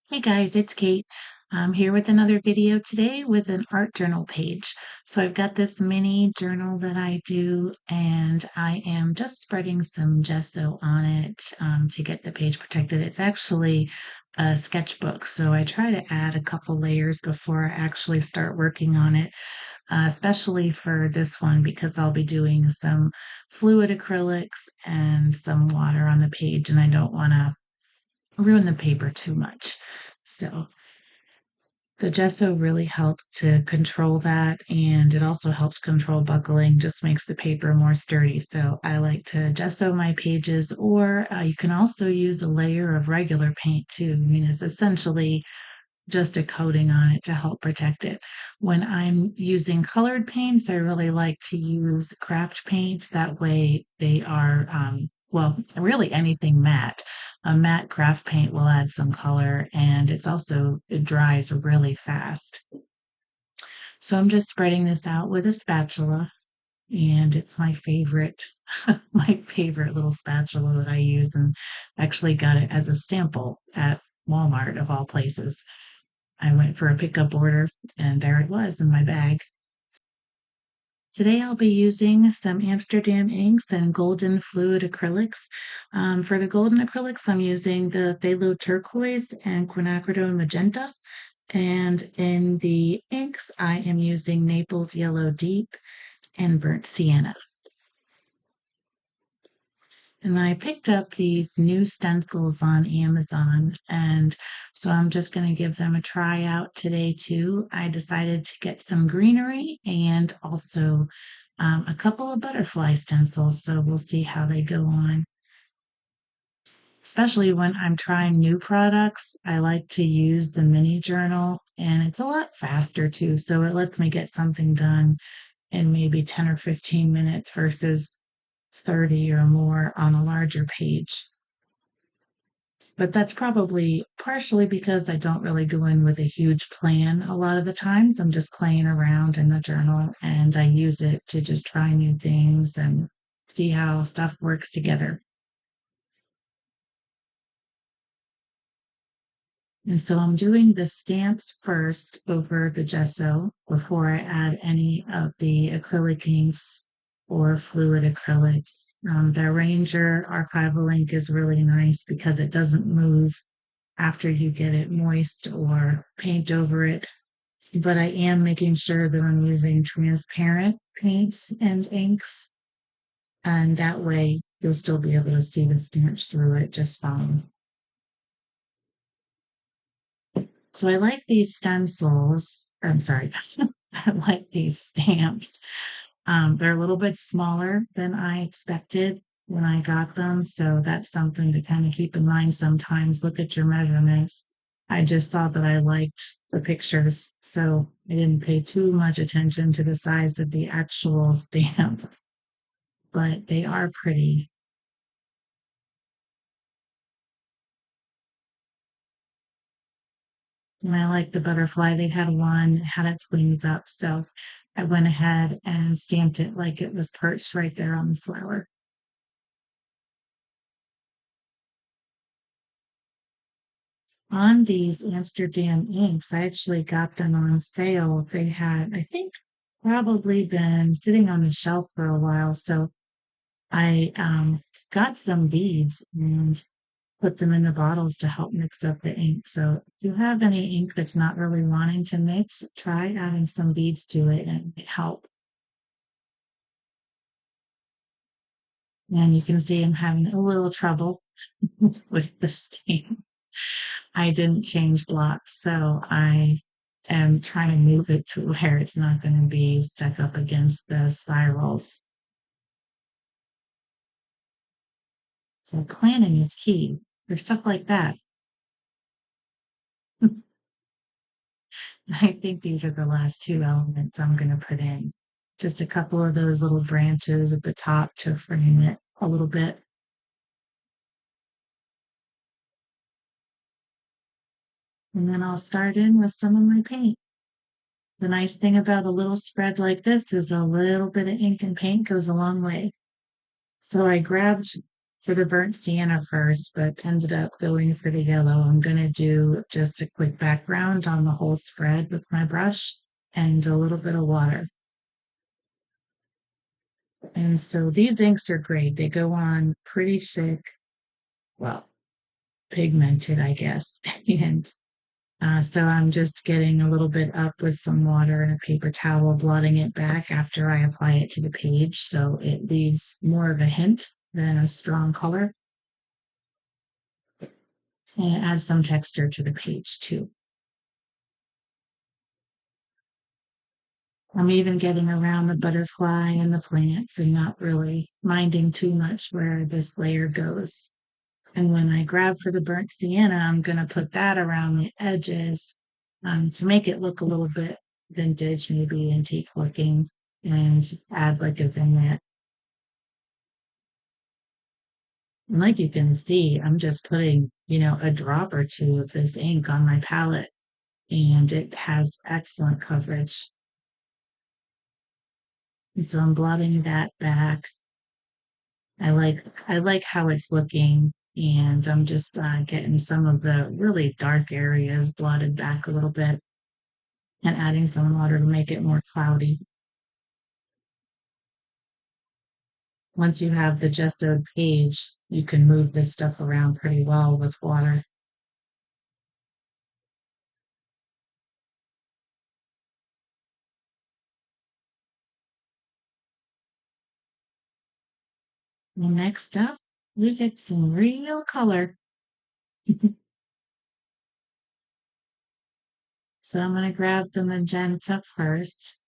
Hey guys, it's Kate. I'm here with another video today with an art journal page. So I've got this mini journal that I do, and I am just spreading some gesso on it to get the page protected. It's actually a sketchbook, so I try to add a couple layers before I actually start working on it, especially for this one because I'll be doing some fluid acrylics and some water on the page, and I don't want to ruin the paper too much. So the gesso really helps to control that, and it also helps control buckling, just makes the paper more sturdy. So I like to gesso my pages, or you can also use a layer of regular paint too. I mean, it's essentially just a coating on it to help protect it. When I'm using colored paints, I really like to use craft paints. That way they are, well, really anything matte. A matte craft paint will add some color, and it dries really fast. So I'm just spreading this out with a spatula, and it's my favorite, my favorite little spatula that I use, and actually got it as a sample at Walmart of all places. I went for a pickup order, and there it was in my bag. Today I'll be using some Amsterdam inks and golden fluid acrylics. For the golden acrylics, I'm using the phthalo turquoise and quinacridone magenta. And in the inks, I am using Naples yellow deep and burnt sienna. And I picked up these new stencils on Amazon, and so I'm just going to give them a try out today too. I decided to get some greenery and also a couple of butterfly stencils, so we'll see how they go on. Especially when I'm trying new products, I like to use the mini journal, and it's a lot faster too, so it lets me get something done in maybe 10 or 15 minutes versus 30 or more on a larger page. But that's probably partially because I don't really go in with a huge plan a lot of the times. I'm just playing around in the journal, and I use it to just try new things and see how stuff works together. And so I'm doing the stamps first over the gesso before I add any of the acrylic inks or fluid acrylics. The Ranger archival ink is really nice because it doesn't move after you get it moist or paint over it. But I am making sure that I'm using transparent paints and inks, and that way you'll still be able to see the stamps through it just fine. So I like these stencils. I'm sorry, I like these stamps. They're a little bit smaller than I expected when I got them. So that's something to kind of keep in mind sometimes. Look at your measurements. I just saw that I liked the pictures, so I didn't pay too much attention to the size of the actual stamp, but they are pretty. And I like the butterfly. They had one that had its wings up, so I went ahead and stamped it like it was perched right there on the flower. On these Amsterdam inks, I actually got them on sale. They had, I think, probably been sitting on the shelf for a while. So I got some beads and put them in the bottles to help mix up the ink. So if you have any ink that's not really wanting to mix, try adding some beads to it and it help. And you can see I'm having a little trouble with the stain. I didn't change blocks, so I am trying to move it to where it's not going to be stuck up against the spirals. So planning is key for stuff like that. I think these are the last two elements I'm going to put in. Just a couple of those little branches at the top to frame it a little bit. And then I'll start in with some of my paint. The nice thing about a little spread like this is a little bit of ink and paint goes a long way. So I grabbed for the burnt sienna first, but ended up going for the yellow. I'm going to do just a quick background on the whole spread with my brush and a little bit of water. And so these inks are great. They go on pretty thick, well, pigmented, I guess. And so I'm just getting a little bit up with some water and a paper towel, blotting it back after I apply it to the page. So it leaves more of a hint than a strong color. And it adds some texture to the page too. I'm even getting around the butterfly and the plants and not really minding too much where this layer goes. And when I grab for the burnt sienna, I'm going to put that around the edges to make it look a little bit vintage, maybe antique looking, and add like a vignette. And like you can see, I'm just putting, a drop or two of this ink on my palette, and it has excellent coverage. And so I'm blotting that back. I like how it's looking, and I'm just getting some of the really dark areas blotted back a little bit and adding some water to make it more cloudy. Once you have the gessoed page, you can move this stuff around pretty well with water. And next up, we get some real color. So I'm going to grab the magenta first.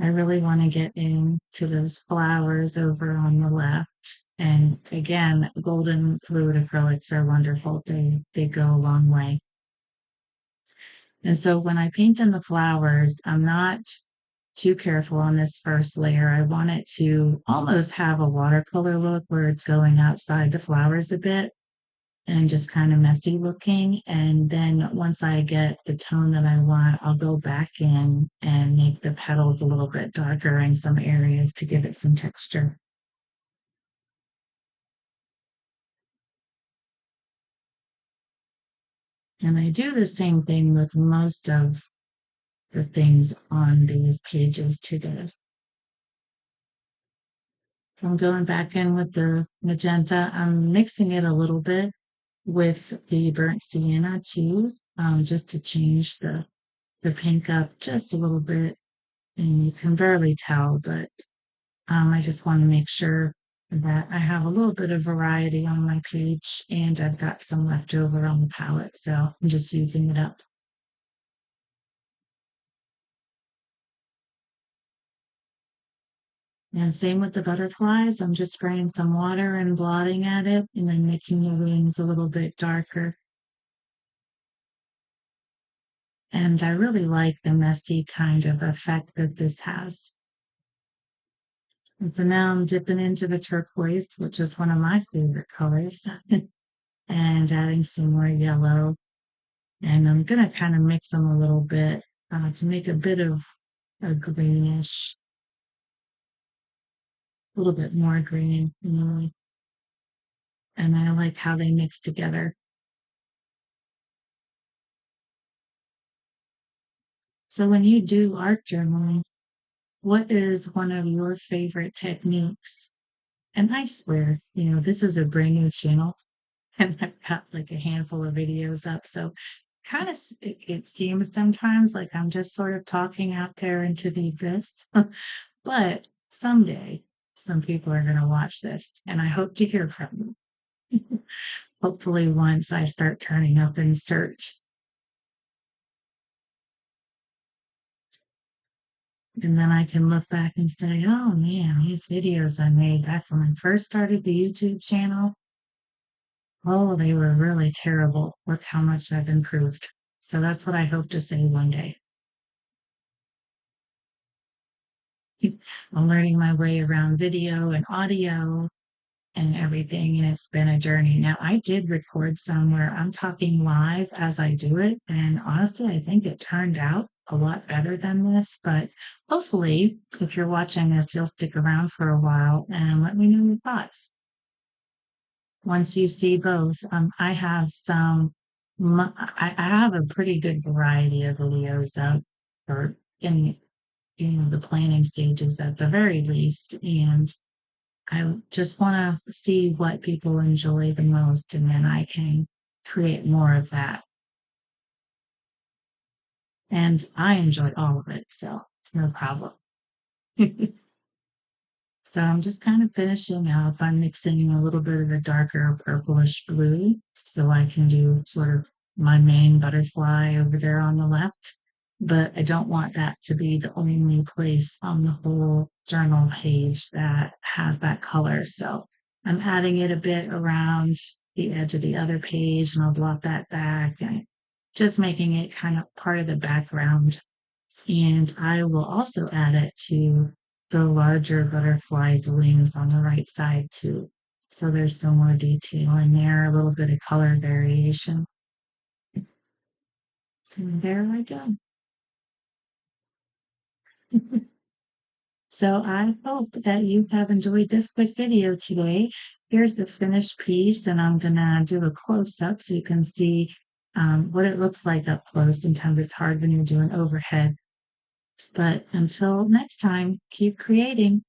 I really want to get into those flowers over on the left. And again, golden fluid acrylics are wonderful. They go a long way. And so when I paint in the flowers, I'm not too careful on this first layer. I want it to almost have a watercolor look where it's going outside the flowers a bit and just kind of messy looking. And then once I get the tone that I want, I'll go back in and make the petals a little bit darker in some areas to give it some texture. And I do the same thing with most of the things on these pages today. So I'm going back in with the magenta. I'm mixing it a little bit with the burnt sienna too, just to change the pink up just a little bit. And you can barely tell, but I just want to make sure that I have a little bit of variety on my page and I've got some left over on the palette. So I'm just using it up. And same with the butterflies. I'm just spraying some water and blotting at it and then making the wings a little bit darker. And I really like the messy kind of effect that this has. And so now I'm dipping into the turquoise, which is one of my favorite colors, and adding some more yellow. And I'm going to kind of mix them a little bit to make a bit of a greenish, a little bit more green. And I like how they mix together. So when you do art journaling, what is one of your favorite techniques? And I swear, this is a brand new channel and I've got like a handful of videos up. So kind of it seems sometimes like I'm just sort of talking out there into the abyss. But someday some people are going to watch this and I hope to hear from them. Hopefully once I start turning up in search. And then I can look back and say, oh man, these videos I made back when I first started the YouTube channel, oh, they were really terrible. Look how much I've improved. So that's what I hope to say one day. I'm learning my way around video and audio and everything, and it's been a journey. Now, I did record some where I'm talking live as I do it, and honestly, I think it turned out a lot better than this, but hopefully, if you're watching this, you'll stick around for a while and let me know your thoughts. once you see both, I have I have a pretty good variety of videos up or in the planning stages at the very least. And I just want to see what people enjoy the most, and then I can create more of that. And I enjoy all of it, so it's no problem. So I'm just kind of finishing up. I'm mixing a little bit of a darker purplish blue so I can do sort of my main butterfly over there on the left. But I don't want that to be the only place on the whole journal page that has that color. So I'm adding it a bit around the edge of the other page, and I'll blot that back and just making it kind of part of the background. And I will also add it to the larger butterfly's wings on the right side too. So there's some more detail in there, a little bit of color variation. And there I go. So I hope that you have enjoyed this quick video today. Here's the finished piece, and I'm gonna do a close up so you can see what it looks like up close. Sometimes it's hard when you're doing overhead. But until next time, keep creating.